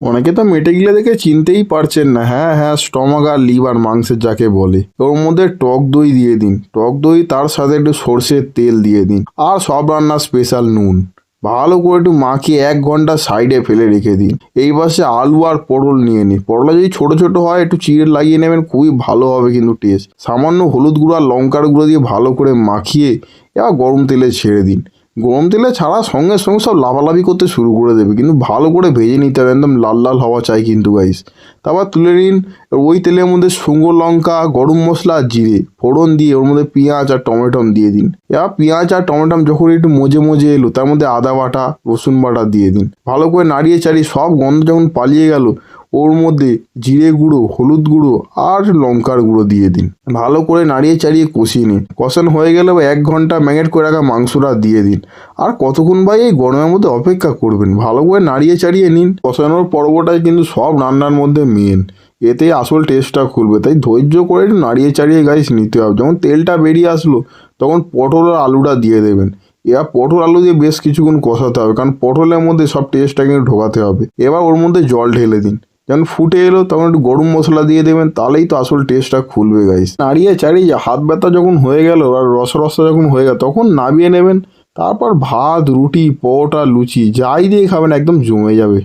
অনেকে তো মেটে গিলে দেখে চিনতেই পারছেন না। হ্যাঁ হ্যাঁ, স্টমাক আর লিভার মাংসের যাকে বলে। ওর মধ্যে টক দই দিয়ে দিন, টক দই তার সাথে একটু সর্ষের তেল দিয়ে দিন, আর সব রান্নার স্পেশাল নুন। ভালো করে একটু মাখিয়ে 1 ঘন্টা সাইডে ফেলে রেখে দিন। এই পাশে আলু আর পটল নিয়ে নিন। পটলটা যদি ছোট ছোট হয় একটু চিড়ে লাগিয়ে নেবেন, খুবই ভালো হবে কিন্তু টেস্ট। সামান্য হলুদ গুঁড়ো আর লঙ্কার গুঁড়ো দিয়ে ভালো করে মাখিয়ে এবার গরম তেলে ছেড়ে দিন। গরম তেলে ছাড়ার সঙ্গে সঙ্গে সব লাফালাফি করতে শুরু করে দেবে, কিন্তু ভালো করে ভেজে নিতে হবে, একদম লাল লাল হওয়া চাই কিন্তু গাইস। তারপর তুলে নিন। ওই তেলের মধ্যে শুকনো লঙ্কা, গরম মশলা আর জিরে ফোড়ন দিয়ে ওর মধ্যে পেঁয়াজ আর টমেটো দিয়ে দিন। এবার পেঁয়াজ আর টমেটো যখন একটু মজে মজে এলো, তার মধ্যে আদা বাটা রসুন বাটা দিয়ে দিন। ভালো করে নাড়িয়ে চাড়িয়ে সব গন্ধ যখন পালিয়ে গেল, ওর মধ্যে জিরে গুঁড়ো, হলুদ গুঁড়ো আর লঙ্কার গুঁড়ো দিয়ে দিন। ভালো করে নাড়িয়ে চাড়িয়ে কষিয়ে নিন। কষানো হয়ে গেলে 1 ঘন্টা ম্যারিনেট করে রাখা মাংসটা দিয়ে দিন। আর কতক্ষণ ভাই এই গরমের মধ্যে অপেক্ষা করবেন? ভালো করে নাড়িয়ে চাড়িয়ে নিন। কষানোর পর্বটাই কিন্তু সব রান্নার মধ্যে মেন, এতেই আসল টেস্টটা খুলবে। তাই ধৈর্য করে একটু নাড়িয়ে চাড়িয়ে গাইস নিতে হবে। যখন তেলটা বেরিয়ে আসলো, তখন পটল আর আলুটা দিয়ে দেবেন। এবার পটল আলু দিয়ে বেশ কিছুক্ষণ কষাতে হবে, কারণ পটলের মধ্যে সব টেস্টটা কিন্তু ঢোকাতে হবে। এবার ওর মধ্যে জল ঢেলে দিন। যখন ফুটে এলো তখন একটু গরম মশলা দিয়ে দেবেন, তাহলেই তো আসল টেস্টটা খুলবে গাইস। নাড়িয়ে চাড়িয়ে হাত ব্যথা যখন হয়ে গেল আর রসা যখন হয়ে গেল, তখন নামিয়ে নেবেন। তারপর ভাত, রুটি, পরোটা, লুচি যাই দিয়ে খাবেন একদম জমে যাবে।